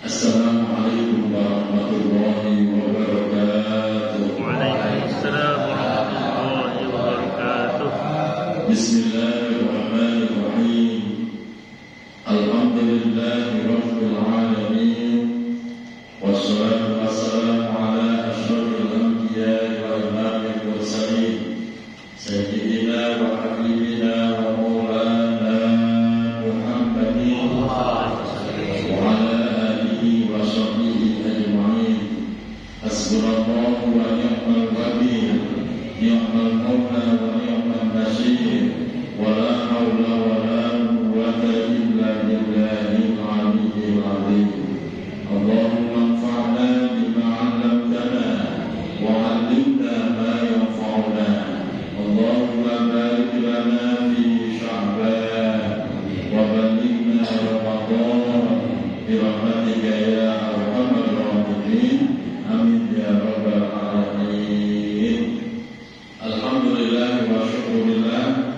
Assalamualaikum warahmatullahi wabarakatuh. Waalaikumsalam warahmatullahi wabarakatuh. Bismillahirrahmanirrahim. Alhamdulillahi rabbil alamin. Wassalatu wassalamu ala asyrafil anbiya'i wa imamil mursalin sayyidina wa habibina wa maulana Muhammadin wa ala Hasbunallahu wa ni'mal wakil, ni'mal maula wa ni'mal nasir, wa la haula wa la quwwata illa billahil aliyyil azim. Allahumma anfa'na bima 'allamtana wa 'allimna ma yanfa'una. Allahumma barik lana fi Sya'ban wa ballighna Ramadan bi rahmatika ya arhamar rahimin. Amin ya rabbal alamin. Alhamdulillah wa syukurillah.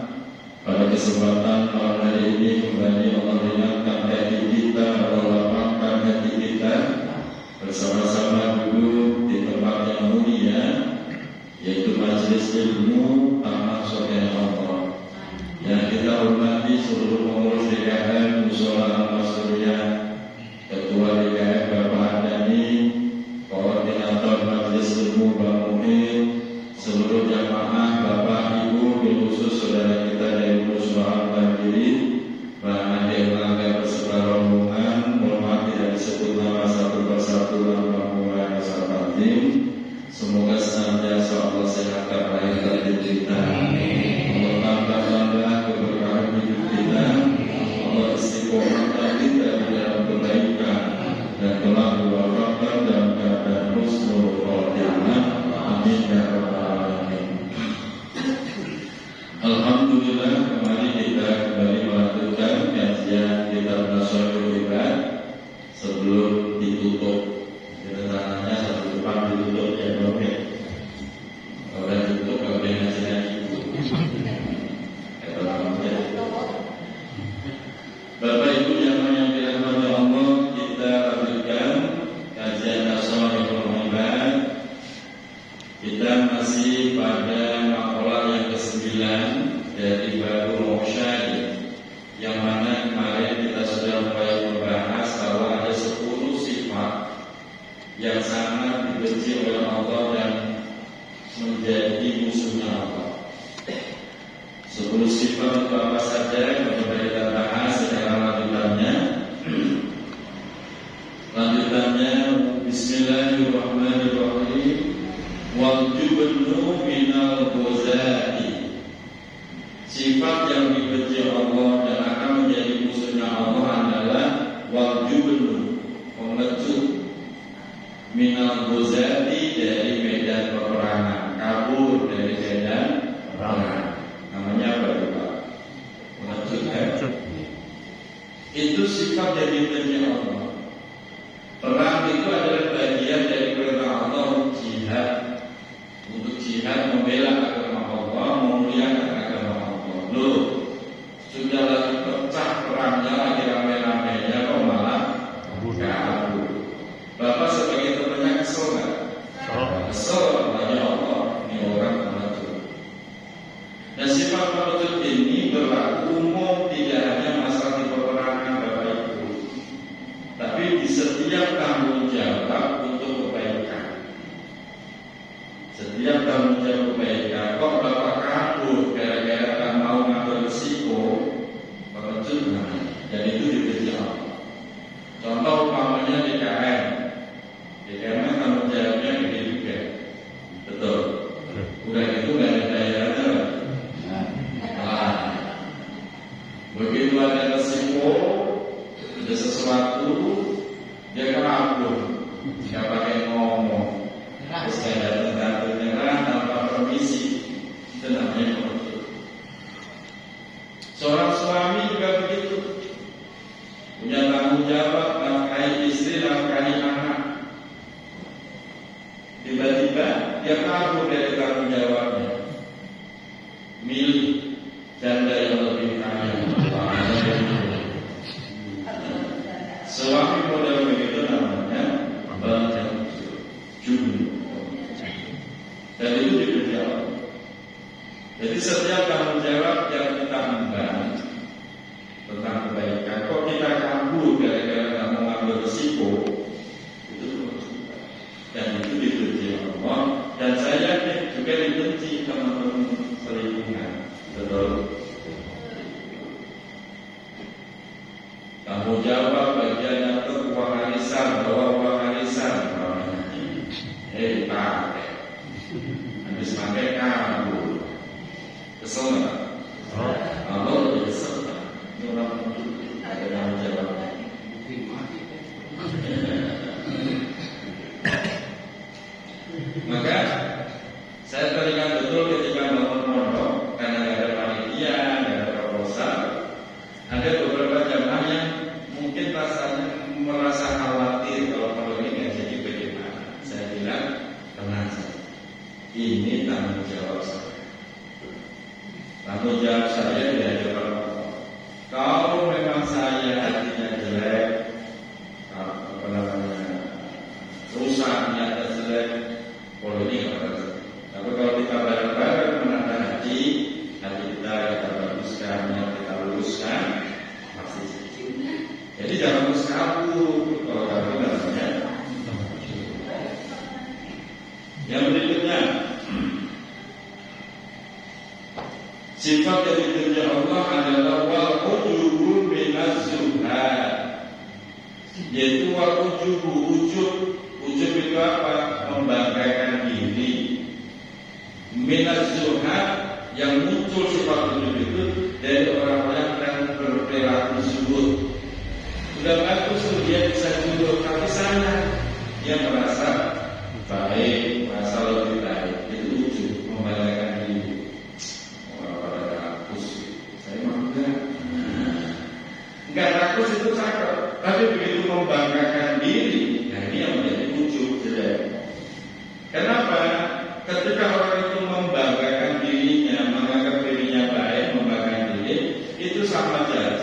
Pada kesempatan malam hari ini kembali Allah mengingatkan hati kita, Allah lapangkan hati kita bersama-sama duduk di tempat yang mulia, yaitu majelis ilmu Taman Sofyan Allah, yang kita hormati seluruh pengurus DKM Mushola Al-Masuriyah, Ketua DKM Bapak Andani, Koordinator Majelis Ilmu Bang Muhid, seluruh jamaah Bapak Ibu, khusus saudara kita dari Mushola Al-Badirin, Bang Ade Langga beserta rombongan, mohon tidak disebut nama satu persatu dalam panggungan Asal-Azim. Semoga senantiasa Allah sehatkan lahir dan batin kita. Allah tambah keberkahan hidup kita. Allah istiqomahkan kita di dalam kebaikan dan telah diwakafkan dalam keadaan husnul khotimah. Amin ya rabbal alamin. Alhamdulillah, kemarin kita kembali melanjutkan kajian kitab Nasyarul Ibad sebelum ditutup. Rencananya satu depan ditutup ya dong ya. Kalau udah ditutup kalau dia ngaji lagi. Bapak Ibu yang dirahmati Allah, kita lanjutkan kajian Nasyarul Ibad. Kita masih pada makalah yang ke-9 dari Babul Musyari, yang mana kemarin kita sudah mulai membahas bahwa ada 10 sifat yang sangat dibenci oleh Allah dan menjadi musuhnya Allah. 10 sifat itu apa saja yang kita bahas secara lanjutannya. Lanjutannya, Bismillahirrahmanirrahim. Wal jubnu minal ghazali. Sifat yang dibenci Allah dan akan menjadi musuhnya Allah adalah wal jubnu, pengecut, minal ghazali, dari medan peperangan, kabur dari medan peperangan. Namanya apa juga? Pengecut kan? Itu sifat yang dibenci Allah. Perang itu adalah bagian dari perintah Allah, jihad. Untuk jihad membela agama Allah, memuliakan agama Allah. Loh, sudah lagi pecah perangnya, lagi rame-ramenya, kok malah kabur. Bapak sebagai temannya kesel nggak? Kesel, ya Allah, ini orang pengecut. Dan sifat pengecut ini berlaku umum, tidak hanya masalah di peperangan Bapak Ibu, tapi di setiap tanggung jawab untuk kebaikan. Setiap tanggung jawab kebaikan, kok Bapak kabur gara-gara tak mau ngambil risiko, pengecut namanya. Dan itu dibenci Allah. Contoh umpamanya DKM. DKM kan tanggung jawabnya gede juga. Betul. Udah gitu nggak ada bayarannya lagi. Nah, begitu ada risiko, ada sesuatu, dia kabur, nggak pakai ngomong. Terus kayak datang nyerah tanpa permisi, itu namanya pengecut. Seorang suami juga begitu, punya tanggung jawab, nafkahi istri, nafkahi anak. Tiba-tiba dia kabur dari tanggung jawabnya, milih janda yang lebih kaya. Suami model begitu namanya jumlah. Dan itu diberi Allah. Jadi setiap tanggung jawab yang kita emban tentang kebaikan, kok kita kabur gara-gara nggak mau ngambil resiko, itu dan itu dibenci Allah. Dan saya yakin juga dibenci teman-teman selingkuhan. Betul. Tanggung jawab bagiannya untuk uang arisan, bawa uang arisan, pakai, habis pakai kabur, kesel nggak? Allah lebih kesel. Ini orang ada tanggung jawab. Maka saya teringat betul ketika bangun pondok, karena nggak ada panitia, nggak ada proposal, ada beberapa jamaah yang mungkin merasa khawatir kalau pondok ini nggak jadi bagaimana. Saya bilang tenang saja, ini tanggung jawab saya. Tanggung jawab saya di hadapan Allah. Kalau memang saya hatinya jelek, rusak niatnya jelek, pondok ini nggak ada. Tapi kalau kita bareng-bareng menata hati kita baguskan, kita luruskan, pasti jadi. Jadi jangan terus kabur. Kalau kabur namanya. Yang berikutnya, sifat yang dikerja Allah adalah wal-ujubu minaz-zuhad, yaitu wal-ujubu, ujub. Ujub itu apa? Membanggakan diri. Minaz-zuhad, yang muncul sifat ujub itu dari orang-orang yang berperilaku zuhud. Sudah bagus dia bisa zuhud, tapi sayang dia merasa baik, merasa lebih baik. Itu ujub, membanggakan diri. Enggak rakus itu cakep, tapi begitu membanggakan diri, nah ini yang menjadi ujub jelek. Kenapa? Ketika orang itu membanggakan dirinya, menganggap dirinya baik, membanggakan diri, itu sama saja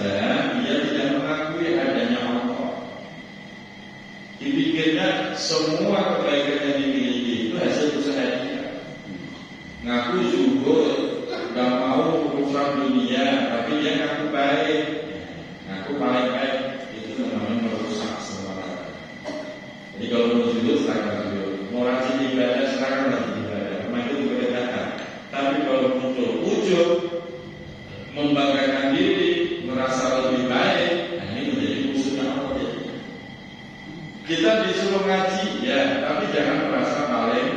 dia tidak mengakui adanya Allah. Dipikirnya semua kebaikan yang dimiliki itu hasil usaha dia. Ngaku zuhud, gak mau urusan dunia, tapi dia ngaku baik. Aku paling baik, itu namanya merusak semua. Jadi kalau mau zuhud, silakan zuhud. Mau rajin ibadah, silakan rajin ibadah. Memang itu kedekatan. Tapi kalau muncul ujub, membanggakan diri, merasa lebih baik, nah ini menjadi musuhnya Allah. Kita disuruh ngaji, ya, tapi jangan merasa paling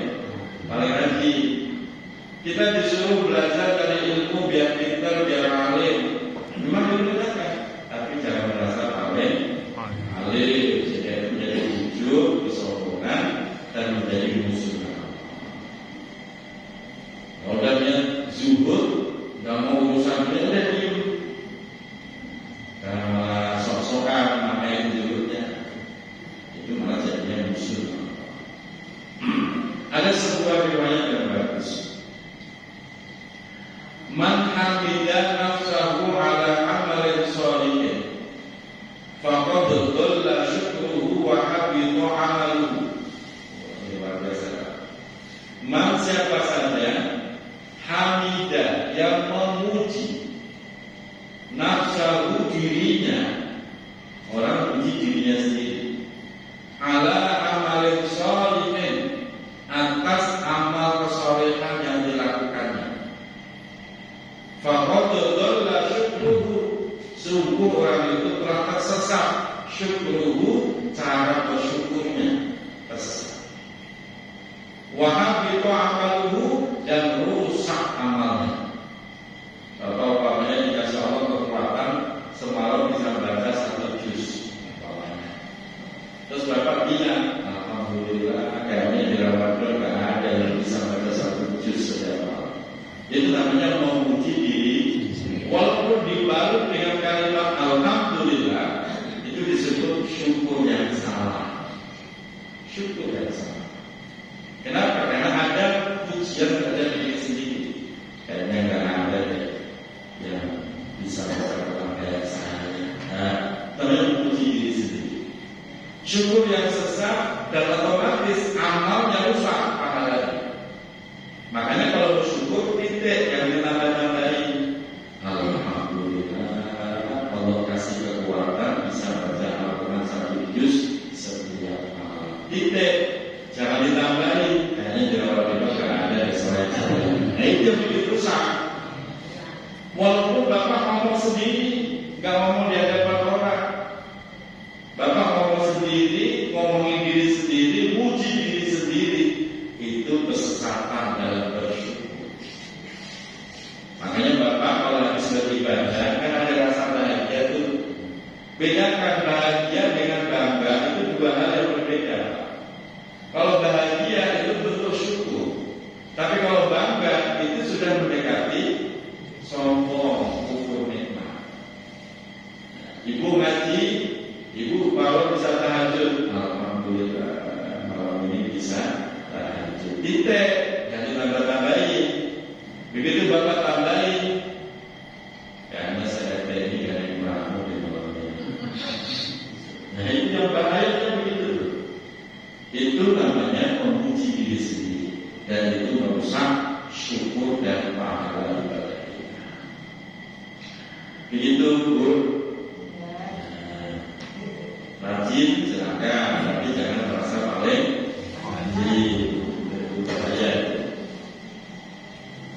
rajin. Kita disuruh belajar dari ilmu biar pintar, biar alim. Memang itu kan? Tapi jangan merasa paling alim, sehingga menjadi ujub, kesombongan, dan menjadi musuh. Kalau dia zuhud, nggak mau urusan dia, udah diem. Karena malah sok-sokan makain zuhudnya, itu malah jadinya musuh. Ada sebuah riwayat yang bagus. Man hamidah nafsahu ala amalin sholihin faqad dhalla syukruhu wa habita amaluhu. Luar biasa. Man siapa saja hamidah yang memuji nafsahu dirinya, orang puji dirinya sendiri, ala amalin sholihin, atas amal kesolehan yang dilakukannya. Faqad dhalla syukruhu, sungguh orang itu telah tersesat. Syukruhu, cara bersyukurnya tersesat. Wa habita amaluhu, dan rusak amalnya. Kalau umpamanya dikasih Allah kekuatan semalam bisa baca 1 juz umpamanya. Terus Bapak bilang, alhamdulillah kayaknya di Ramadan gak ada yang bisa baca 1 juz setiap malam. Itu namanya memuji diri. Walaupun dibalut dengan kalimat alhamdulillah, itu disebut syukur yang salah. Syukur yang salah. Kenapa? Karena ada pujian terhadap diri sendiri. Kayaknya nggak ada yang bisa melakukan kayak saya. Nah, namanya memuji diri sendiri. Syukur yang sesat dan otomatis amalnya rusak pahalanya. Makanya kalau bersyukur titik yang ditambah-tambahin. Alhamdulillah Allah kasih kekuatan bisa baca Al-Quran 1 juz setiap malam. Titik, jangan ditambahin. Kayaknya jawaban itu gak ada di selain saya. Nah itu yang bikin rusak. Walaupun Bapak ngomong sendiri, gak ngomong di hadapan orang. Bapak ngomong sendiri, ngomongin diri sendiri, muji diri sendiri, itu kesesatan dalam bersyukur. Makanya Bapak kalau habis beribadah kan ada rasa bahagia tuh. Bedakan bahagia dengan bangga itu dua hal yang berbeda. Kalau bahagia itu bentuk syukur, tapi kalau bangga itu sudah mendekati sombong, kufur nikmat. Ibu ngaji, ibu baru bisa tahajud. Alhamdulillah malam ini bisa tahajud. Titik, jadi tambah-tambahin. Begitu Bapak tambahin, karena saya ini gak ada yang meramu di malam ini. Nah itu yang bahayanya begitu. Itu namanya memuji diri sendiri, dan itu merusak syukur dan pahala ibadah kita. Begitu Bu. Rajin silakan, tapi jangan merasa paling rajin. Itu bahaya.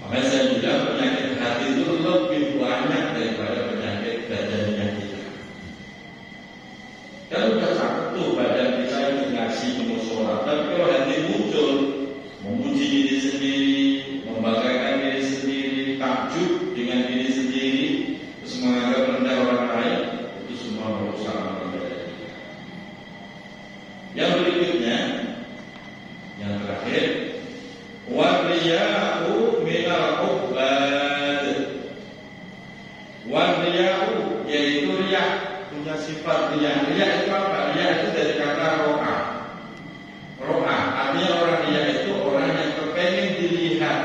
Makanya saya bilang penyakit hati itu lebih banyak daripada penyakit badannya kita. Kan udah sakit tuh badan kita itu ngaji kemusola, tapi kalau hati muncul memuji diri sendiri, membanggakan diri sendiri, takjub dengan diri sendiri, terus menganggap rendah orang lain, itu semua merusak amal ibadah kita. Yang berikutnya, yang terakhir, wariya'u minal ubad. Wariya'u yaitu riya, punya sifat riya. Riya itu apa? Riya itu dari kata ro'a. Ro'a artinya orang riya itu orang yang kepengen dilihat.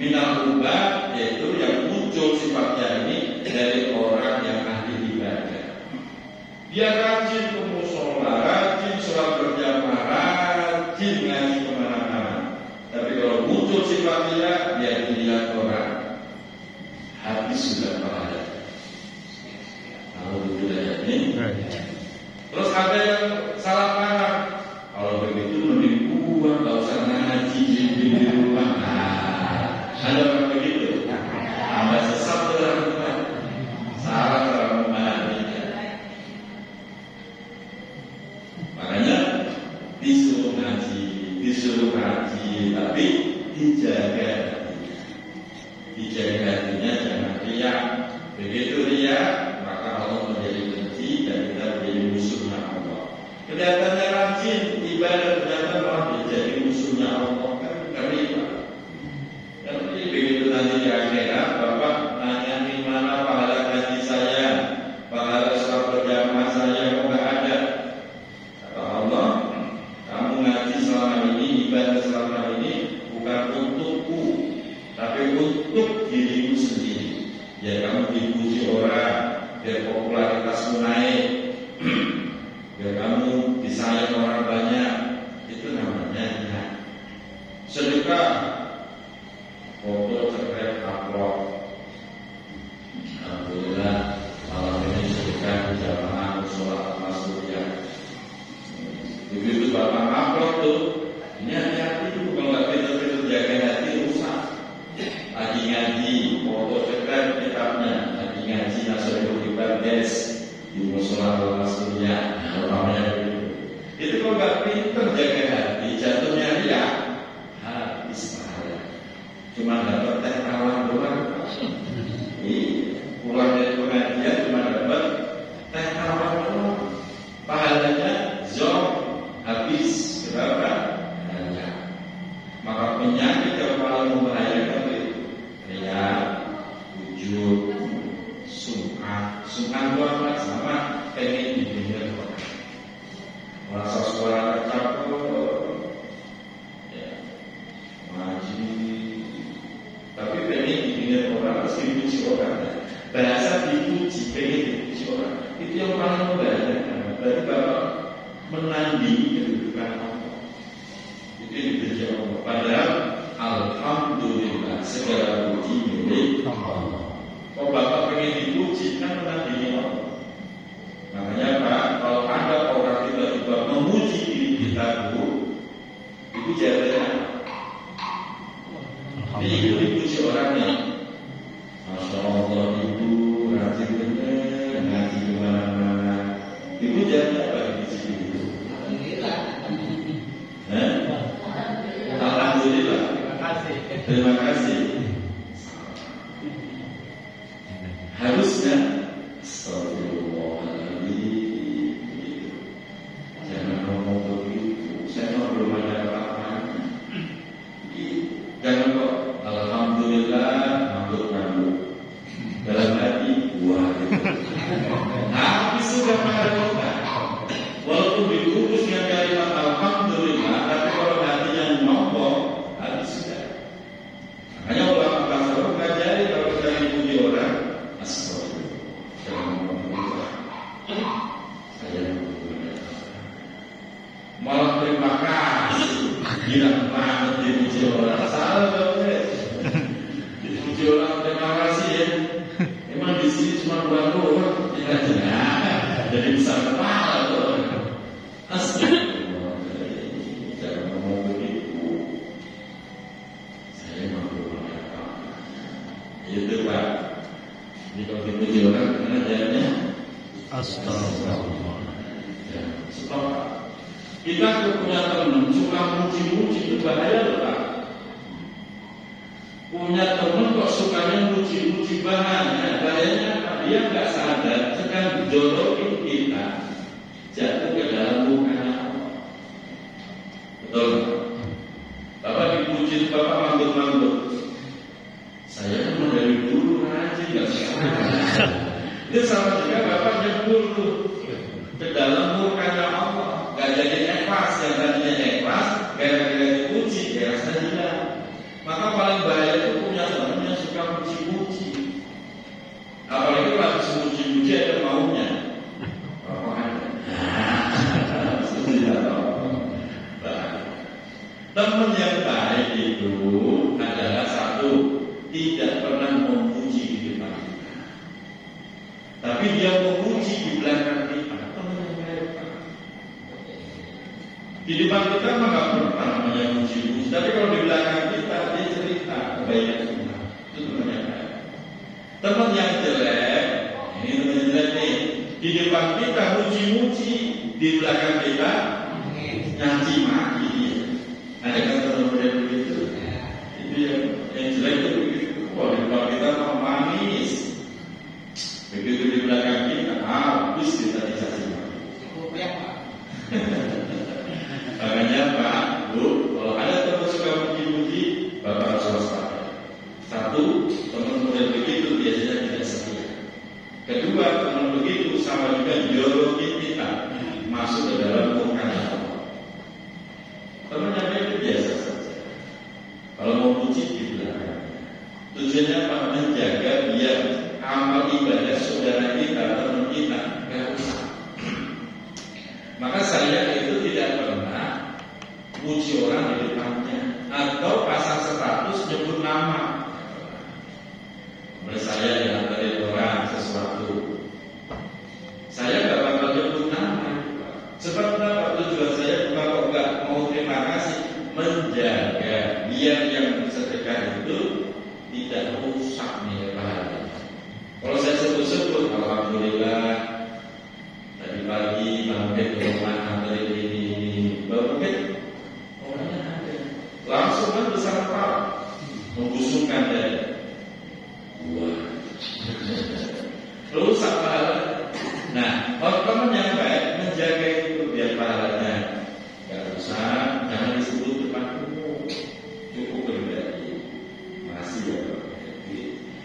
Minal ubad yaitu yang muncul sifatnya ini dari orang yang ahli ibadah. Dia rajin ke musola, rajin sholat berjamaah, rajin ngaji kemana-mana. Tapi kalau muncul sifat dia dilihat orang, habis sudah pahala. Alhamdulillah ini. Terus ada yang salah paham. Kalau begitu mending buang, gak usah ngaji di rumah. Ada orang begitu. Ada sesat dalam rumah. Salah dalam rumah. Makanya disuruh ngaji, tapi dijaga hatinya. Dijaga hatinya jangan riak. Begitu riak, maka Allah menjadi benci dan kita menjadi musuhnya Allah. Kelihatannya rajin ibadah, ternyata malah jadi musuhnya Allah. Kan ngeri Pak. Tapi begitu nanti di akhirat, Bapak nanya di mana pahala ngaji saya, pahala sholat berjamaah saya, kok nggak ada? Kata Allah, kamu ngaji selama ini, ibadah selama ini bukan untukku, tapi untuk dirimu sendiri. Ya kamu dipuji orang, biar popularitasmu naik, biar kamu disayang orang banyak. Itu namanya ya. Sedekah, foto cekrek upload. Alhamdulillah malam ini sedekah di jamaah sholat masjid. Begitu Bapak upload tuh, ini hati-hati tuh kalau nggak pintar-pintar jaga hati rusak. Lagi ngaji, foto cekrek kitabnya, lagi ngaji nasional ibadah di musola masjidnya. Itu kalau nggak pintar jaga hati, jatuhnya riak, habis pahala. Cuma dapat teh tawa doang. Pulang dari pengajian cuma dapat teh tawa doang. Pahalanya zong, habis berapa? Banyak. Maka penyakit yang paling membahayakan itu riak, ujub, sum'ah. Sum'ah itu apa? Sama pengen didengar orang. Merasa suara cakep, ya, ngaji, tapi pengen didengar orang, harus dipuji orang. Bahasa dipuji, pengen dipuji orang, itu yang paling membahayakan. Berarti Bapak menandingi kedudukan Allah. Itu yang dibenci Allah. Padahal alhamdulillah segala puji milik Allah. Kalau Bapak pengen dipuji kan menandingi Allah. Makanya Pak, kalau ada orang tiba-tiba memuji diri kita dulu, itu jadinya ini itu dipuji orangnya. Masya Allah ibu rajin bener ngaji kemana-mana. Ibu jadi apa di sini itu? Alhamdulillah. Alhamdulillah. Terima kasih. Harusnya astagfirullahaladzim. Jangan ngomong begitu. Saya belum ada apa-apa. Jangan kok alhamdulillah ngantuk-ngantuk. Dalam hati wah gitu. Tapi sudah pada walaupun dibungkus dengan kalimat alhamdulillah, tapi kalau hatinya ngomong, hati sudah. Makanya ulama tasawuf ngajari kalau kita dipuji orang, astagfirullah, jangan ngomong begitu. Saya malah terima kasih, bilang banget dipuji orang. Salah dong, dipuji orang terima kasih ya. Emang di sini cuma baru tidak jelas, jadi besar kepala tuh. Astagfirullah, jangan ngomong begitu. Saya mampu mengatakan itu Pak. Ini kalau dipuji orang karena jalannya astagfirullah. Ya, sebab kita punya teman suka muji-muji itu bahaya loh Pak. Punya teman kok sukanya muji-muji bahaya. Bahayanya apa? Dia nggak sadar sedang jorokin kita jatuh ke dalam mukanya Allah. Betul? Bapak dipuji, Bapak manggut-manggut. Saya kan dari dulu ngaji nggak salah. Itu sama juga Bapak nyebur tuh ke dalam mukanya Allah. Gak jadi ikhlas, yang tadinya ikhlas, gara-gara dipuji, ya rasa hilang. Maka paling bahaya itu punya teman yang suka puji-puji. Apalagi kalau habis puji-puji ada maunya. Teman yang baik itu adalah satu, tidak pernah memuji di depan kita, tapi dia memuji di belakang kita. Teman yang baik. Di depan kita mah nggak pernah namanya muji-muji, tapi kalau di belakang kita dia cerita kebaikan kita. Itu teman yang baik. Teman yang jelek, ini teman yang jelek nih. Di depan kita muji-muji, di belakang kita nyaci maki. Ada kan teman-teman begitu? Itu yang jelek itu begitu. Wah, di depan kita mau manis, begitu di belakang kita habis kita dicaci maki. Makanya Pak, Bu, kalau ada teman suka muji-muji, Bapak harus waspada. Satu, teman model begitu biasanya tidak setia. Kedua, teman begitu sama juga jorokin kita masuk ke dalam mukanya Allah. Teman yang baik itu biasa saja. Kalau mau puji di belakang, tujuannya apa? Menjaga biar amal ibadah saudara kita, teman kita nggak rusak. Maka saya itu tidak pernah puji orang di depannya atau pasang status nyebut nama. Menurut saya diantarin orang sesuatu, saya nggak bakal nyebut nama. Sebab apa? Tujuan saya bukan kok nggak mau terima kasih, menjaga biar yang sedekah itu tidak rusak nih pahala. Kalau saya sebut-sebut, alhamdulillah tadi pagi bangkit ke rumah antarin ini, bangkit orangnya ada, langsung kan besar kepala, membusungkan dari wah, rusak pahala. Nah, kalau teman yang baik menjaga itu biar pahalanya nggak rusak, jangan disebut depan umum, cukup pribadi. Masih ya Pak.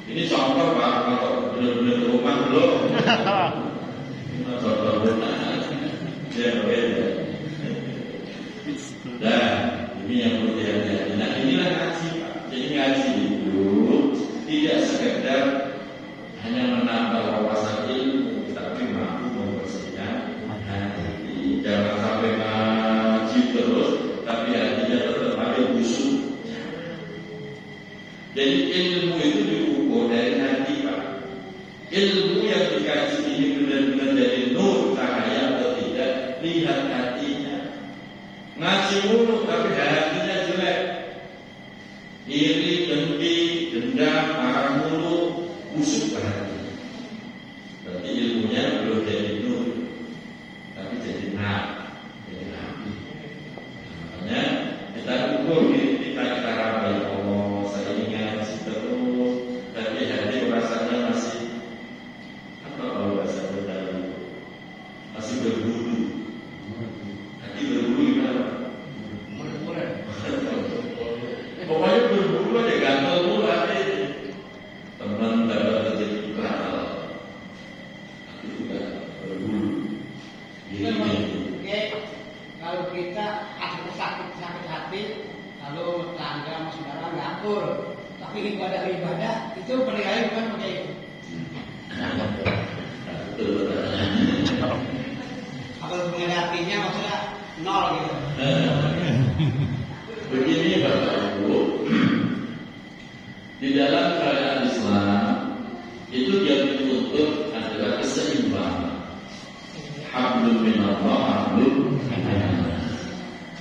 Ini contoh Pak, kalau benar-benar ke rumah belum. Ini contoh rumah, ya beda. Nah, ini yang perlu dihati-hati. Nah, inilah ngaji Pak. Jadi ngaji itu tidak sekedar hanya menambah wawasan ilmu, tapi mampu membersihkan hati. Jangan sampai Jadi ilmu itu diukur dari hati, Pak. Ilmu yang dikaji ini benar-benar dari nur cahaya atau tidak, lihat hatinya. Ngaji mulu tapi hatinya jelek, iri, dengki, dendam, marah mulu, busuk hati. Berarti ilmunya belum jadi nur, tapi jadi nar, jadi api. Makanya kita ukur kita apa ya Allah, saya ingin ngaji terus, tapi hati rasanya masih apa kalau bahasa Betawi, masih berbulu. Hati berbulu gimana? Pokoknya berbulu aja, gatel mulu hati. Teman dapat terjadi gatal, hati juga berbulu. Kalau kita ada sakit hati, lalu tangga sama saudara ngatur, tapi ibadah itu penilaian bukan pakai itu. Kalau mengenai hatinya maksudnya nol gitu. Begini Bapak Ibu, di dalam syariat Islam itu dia dituntut adalah keseimbangan. Hablum minallah, hablum minallah.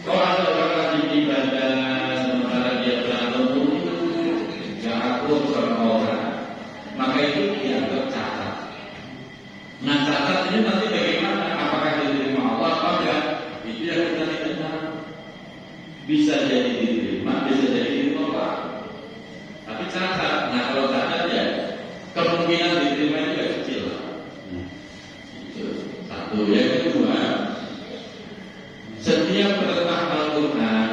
Kalau ada orang rajin ibadah, sementara dia berantem nggak akur sama orang, maka itu dianggap cacat. Nah cacat ini nanti bagaimana? Apakah diterima Allah atau enggak? Itu yang kita tidak tahu. Bisa jadi diterima, bisa jadi ditolak. Tapi cacat. Nah kalau cacat ya kemungkinan diterima juga kecil. Itu satu. Yang kedua, setiap perintah Al-Quran,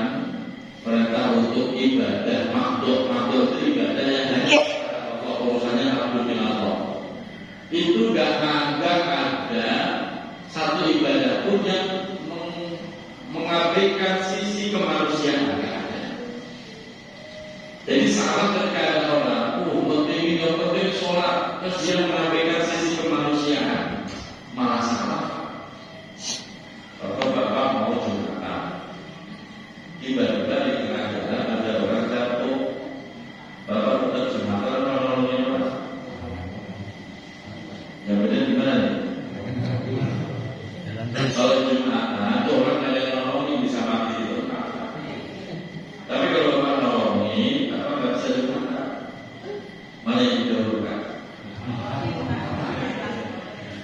perintah untuk ibadah, makhluk itu ibadah yang hanya Allah, urusannya Allah. Itu gak ada satu ibadah pun yang mengabaikan sisi kemanusiaan. Jadi salah ketika ada orang, penting sholat, terus dia mengabaikan sisi kemanusiaan, malah salah. Kalau Bapak mau Jumatan, tiba-tiba di tengah jalan ada orang jatuh, Bapak tetap Jumatan atau nolongin orang? Yang benar gimana nih? Kalau Jumatan, itu orang yang nolongin bisa mati di tempat. Tapi kalau Bapak nolongin, Bapak nggak bisa Jumatan. Mana yang didahulukan?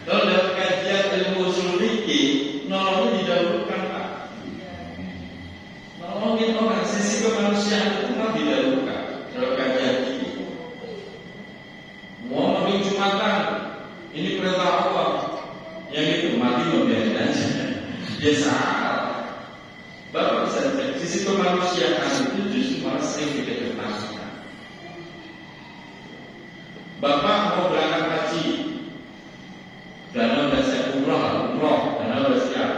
Kalau dalam kajian ilmu usul fikih, nolongin didahulukan, Pak. Nolongin orang, sisi kemanusiaan itu memang didahulukan dalam kajian ini. Mau nolongin Jumatan, ini perintah Allah. Yang itu mati membiarkan aja. Dia salah. Bapak bisa cek, sisi kemanusiaan itu justru malah sering dikedepankan. Bapak mau berangkat haji, dana udah siap umroh, dana udah siap.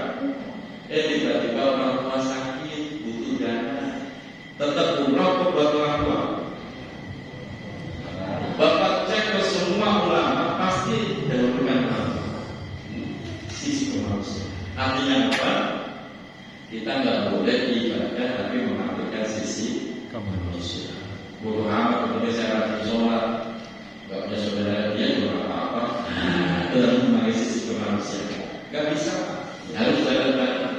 Tiba-tiba orang tua sakit, butuh dana, tetap umroh kok buat orang tua. Bapak cek ke semua ulama, pasti dahulukan sisi kemanusiaan. Artinya apa? Kita nggak boleh ibadah tapi mengambilkan sisi kemanusiaan. Bodoh amat, kemudian saya rajin sholat, nggak punya saudara dia juga apa-apa. Itu harus memakai sisi kemanusiaan. Nggak bisa, harus jalan bareng.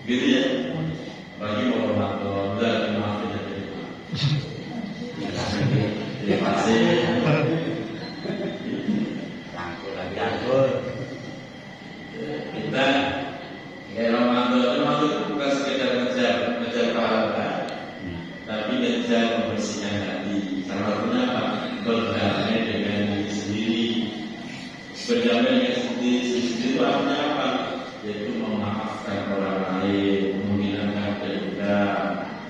Gitu ya. Bagi mau Ramadan, maafin aja. Terima kasih. Kita kayak Ramadan itu bukan sekedar ngejar pahala, tapi ngejar membersihkan hati. Salah satunya apa? Berdamai dengan diri sendiri. Berdamai dengan diri sendiri itu artinya apa? Yaitu memaafkan orang lain, menghilangkan dendam,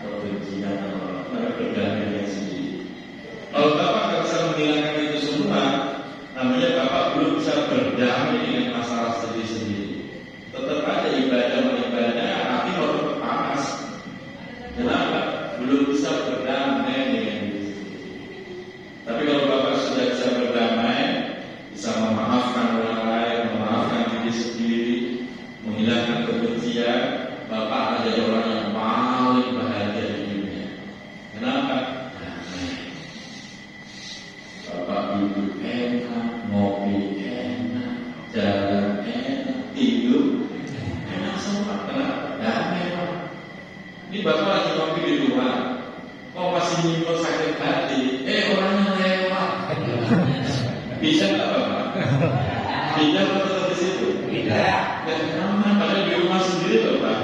kebencian orang lain, berdamai dengan sendiri. Kalau Bapak nggak bisa menghilangkan itu semua, namanya Bapak belum bisa berdamai dengan masalah sendiri-sendiri. Tetap aja ibadah hati mau tetap panas. Kenapa? Belum bisa berdamai dengan diri sendiri. Tapi kalau Bapak sudah bisa berdamai, bisa memaafkan orang lain, memaafkan diri sendiri, Ini bapak lagi ngopi di luar, kok masih nyimpul sakit hati? Orangnya lewat. Bisa nggak bapak? Bisa atau tetap di situ? Tidak. Dan kenapa? Padahal di rumah sendiri bapak.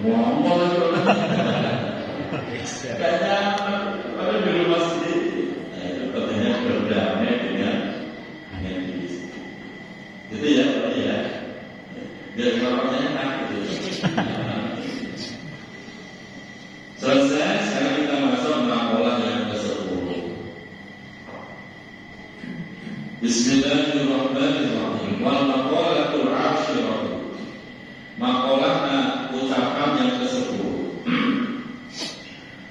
Ngomong lagi orangnya. Kayaknya padahal di rumah sendiri. Nah itu katanya berdamai dengan diri sendiri. Gitu ya, Pak ya. Biar bapaknya enak gitu. Selesai, sekarang kita masuk makalah yang ke-10. Bismillahirrahmanirrahim. Wal maqalatul 'ashirah. Maqalahna ucapan yang ke-10.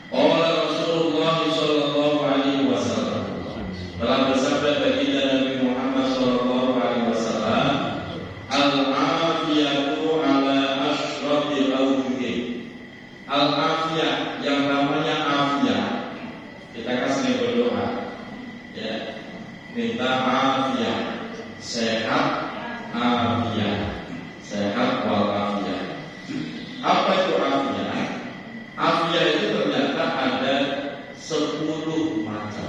Qala Rasulullah sallallahu alaihi wasallam. Telah bersabda baginda Nabi Muhammad sallallahu alaihi wasallam, al-afiyatu ala asyrafil awjuh. Al-afiyah, yang namanya afiyah, kita kan sering berdoa ya, minta afiyah, sehat afiyah, sehat wal afiyah. Apa itu afiyah? Afiyah itu ternyata ada 10 macam.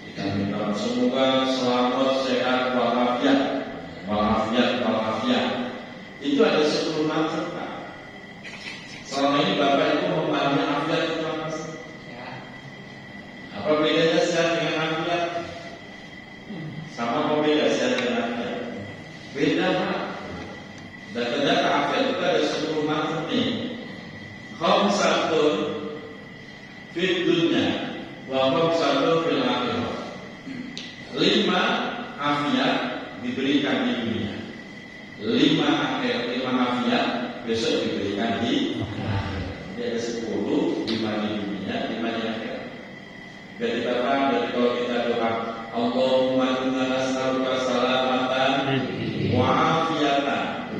Kita minta semoga selamat, sehat wal afiyah, wal afiyah, wal afiyah. Itu ada 10 macam, Pak. Selama ini Bapak itu memahami afiat itu apa sih? Apa bedanya sehat dengan afiat? Sama apa beda sehat dengan afiat? Beda, Pak. Dan ternyata afiat itu ada 10 macam nih. Khamsatun fid dunya wa khamsatun fil akhirah. 5 afiat diberikan di dunia. 5 afiat besok diberikan di ada 10, 5 di dunia, 5 di akhirat. Jadi Bapak, jadi kalau kita doa Allahumma inna nas'aluka salamatan wa afiyatan.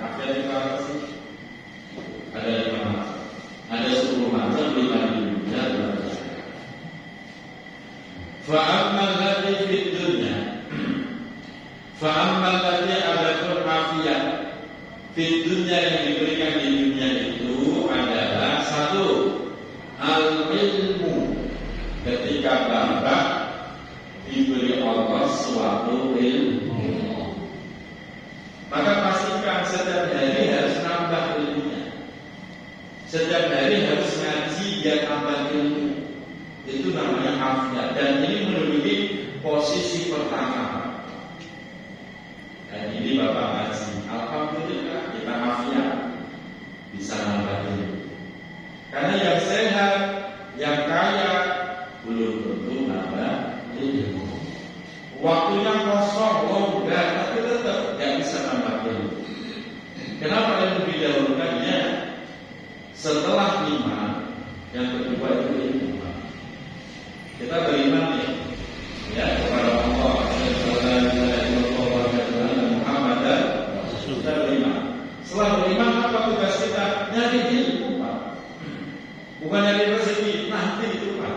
Afiat itu apa sih? Ada 5 macam. Ada 10 macam, 5 di dunia, 5 di akhirat. Fa'ammal ladzi fid dunya. Fa'ammal ladzi adatul afiyat. Fid dunya, yang diberikan di dunia itu adalah 1, al-ilmu. Ketika Bapak diberi Allah suatu ilmu, maka pastikan setiap hari harus nambah ilmunya. Setiap hari harus ngaji biar nambah ilmu. Itu namanya afiat. Dan ini menduduki posisi pertama. Dan ini Bapak ngaji, alhamdulillah kita afiat, bisa nambah ilmu. Karena yang sehat, yang kaya, belum tentu nambah ilmu. Waktunya kosong, longgar, tapi tetap yang bisa nambah ilmu. Kenapa ilmu didahulukannya? Setelah iman, yang kedua itu ilmu. Kita beriman ya kepada Allah. Kita beriman. Setelah beriman, apa tugas kita? Nyari ilmu, Pak. Bukan nyari rezeki, nanti itu, Pak.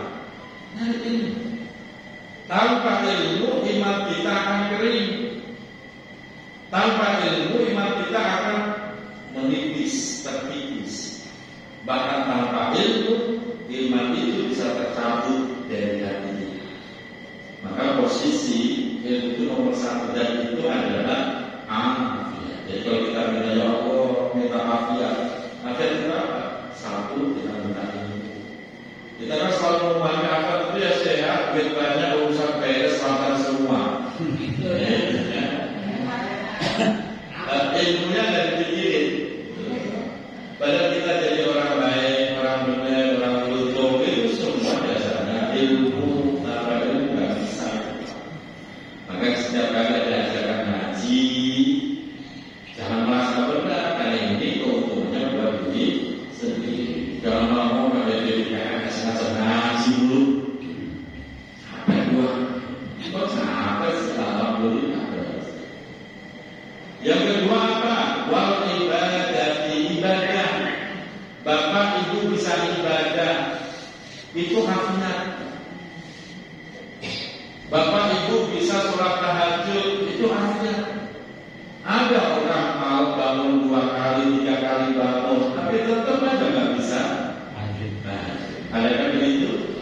Nyari ilmu. Tanpa ilmu, iman kita akan kering. Tanpa ilmu, iman kita akan menipis, terkikis. Bahkan tanpa ilmu, iman itu bisa tercabut dari hati. Maka posisi ilmu itu nomor 1, dan itu adalah afiat. Jadi kalau kita minta ya Allah, minta afiat. Afiat itu apa? 1, kita minta ilmu. Kita kan selalu memahami afiat itu ya sehat, duit banyak, urusan beres, makan semua. Ilmunya nggak dipikirin. Padahal kita jadi orang baik, orang benar, orang beruntung, itu semua dasarnya ilmu. Tanpa ilmu nggak bisa. Maka setiap kali ada ajaran ngaji, jangan merasa berat, karena ini keuntungannya buat diri sendiri. Jangan mau ada diri kayak kasih ngaji dulu. Capek gua, kok capek sih? Alhamdulillah. Yang kedua apa? Wal ibadah, ibadah. Bapak ibu bisa ibadah, itu haknya. Bapak ibu bisa sholat tahajud, itu haknya. bangun 2 kali, 3 kali bangun, tapi tetap aja nggak bisa. Nah, ada kan begitu?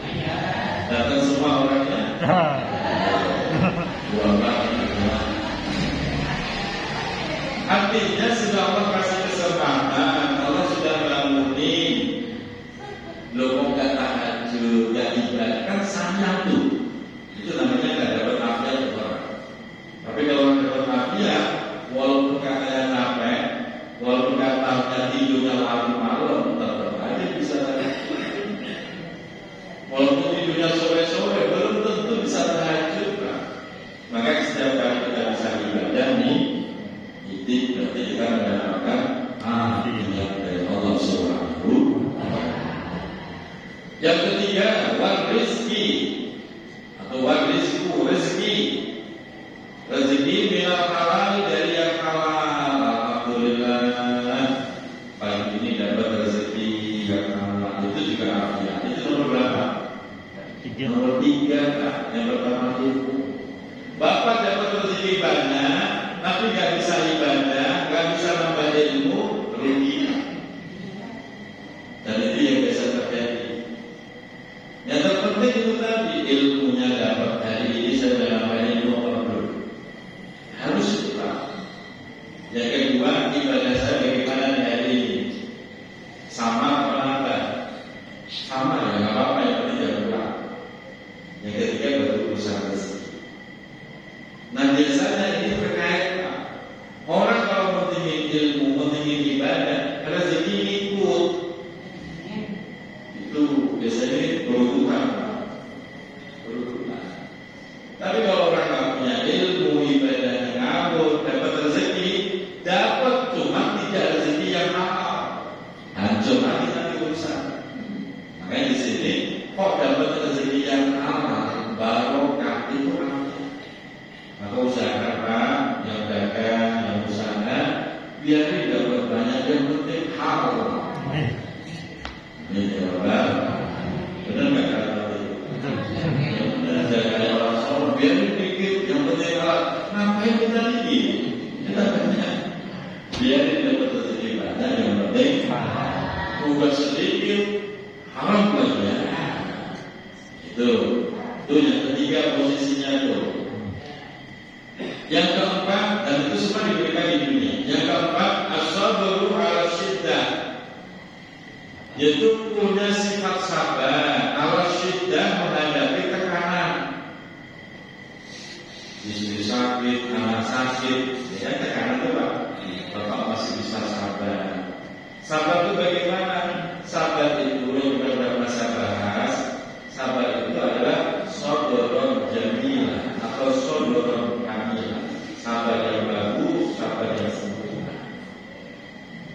Datang semua orangnya. Artinya sudah Allah kasih kesempatan, Allah sudah bangunin. Lo kok nggak tahajud, nggak ibadah, kan sayang tuh. Itu namanya nggak dapat afiat orang. Tapi kalau dapat afiat, walaupun katanya capek, walaupun katanya tidurnya malam-malam, tetap aja bisa tahajud. Walaupun tidurnya sore-sore, belum tentu bisa tahajud. Maka setiap kali kita bisa ibadah nih, itu berarti kita mendapatkan afiat dari Allah Subhanahu. Yang ketiga, wal rizki atau wal rizku, rezeki. Rezeki minal halal, dari yang halal. Alhamdulillah, pagi ini dapat rezeki yang halal. Itu juga afiat. Itu nomor berapa? Nomor 3. Yang pertama itu Bapak dapat rezeki banyak, tapi nggak bisa ibadah, nggak bisa nambah ilmu, rugi. Dan itu yang biasa terjadi. Yang terpenting itu tadi, ilmunya dapat hari ini saya dalam ilmu orang dulu. Harus itu Pak. Yang kedua, ibadah saya bagaimana di hari ini? Sama apa nambah? Sama ya, nggak apa-apa, yang penting jangan kurang. Yang ketiga baru urusan rezeki. Nah biasanya ini terkait Pak. Orang kalau pentingin ilmu, pentingin ibadah, rezeki ikut. Itu biasanya berurutan. Tapi kalau orang nggak punya ilmu, ibadahnya ngabur, dapat rezeki, dapat cuma tidak rezeki yang halal, hancur lagi nanti urusan. Makanya di sini kok dapat rezeki yang halal, barokah itu namanya. Maka usahakan Pak, yang dagang, yang usaha, biar dapat banyak, yang penting halal. Ini jawaban. Benar nggak kata itu? Benar. Jaga orang soleh, biar dipikir yang penting halal. Ngapain kita dikit? Kita banyak. Biar dapat rezeki banyak, yang penting bukan sedikit, haram banyak. Itu yang ketiga posisinya itu. Yang keempat, dan itu semua diberikan di dunia. Yang keempat, as-sabru 'ala syiddah, yaitu punya sifat sabar 'ala syiddah, menghadapi tekanan. Istri sakit, anak sakit, ya tekanan itu Pak. Bapak masih bisa sabar. Sabar itu bagaimana? Sabar itu yang pernah saya bahas. Sabar itu adalah sabrun jamilah atau sabrun kamilah. Sabar yang bagus, sabar yang sempurna.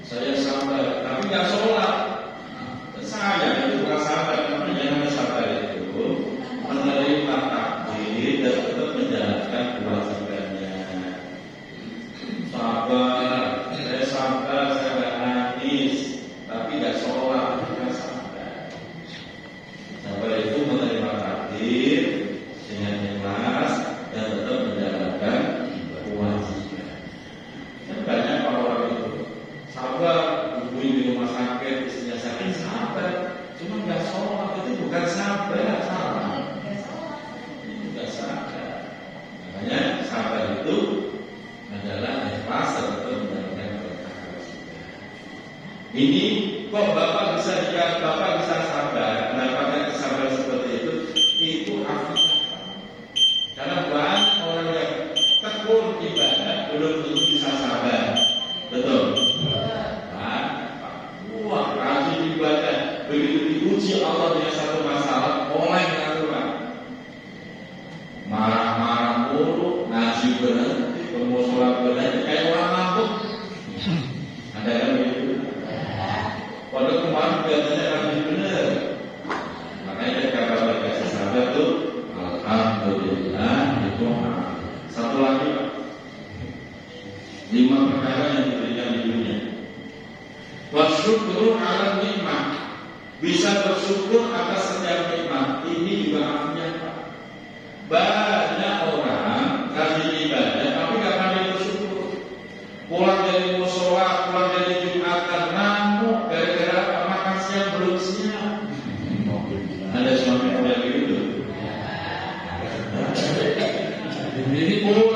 Saya sabar, tapi nggak sholat. Saya itu bukan sabar, tapi jangan sabar itu menerima takdir dan tetap menjalankan kewajibannya. Sabar, saya sabar, saya nggak nangis, tapi nggak sholat, bukan sabar. Sabar itu menerima takdir dengan ikhlas dan tetap menjalankan kewajiban. Dan banyak orang itu sabar, ibu di rumah sakit, istrinya sakit, sabar, cuma nggak sholat, itu bukan sabar, salah. Itu nggak sabar. Makanya sabar itu adalah ikhlas dan tetap menjalankan kewajiban. Ini kok Bapak bisa sabar, mendapatkan kesabaran seperti itu afiat. Karena banyak orang yang tekun ibadah belum tentu bisa sabar, betul? Wah, rajin ibadah, begitu diuji Allah dengan satu masalah, oleh aturan, marah-marah mulu, ngaji berhenti, sholat berhenti, kayak orang mabuk. Ada yang begitu? Padahal kemarin biasanya rajin benar. Makanya kata dikasih sabar tuh, alhamdulillah itu. Satu lagi Pak, 5 perkara yang diberikan di dunia. Wasyukru 'ala nikmah, bisa bersyukur atas setiap nikmat. Ini juga artinya Pak. Banyak orang rajin ibadah tapi nggak pandai bersyukur. Pulang dari mushola Ini pun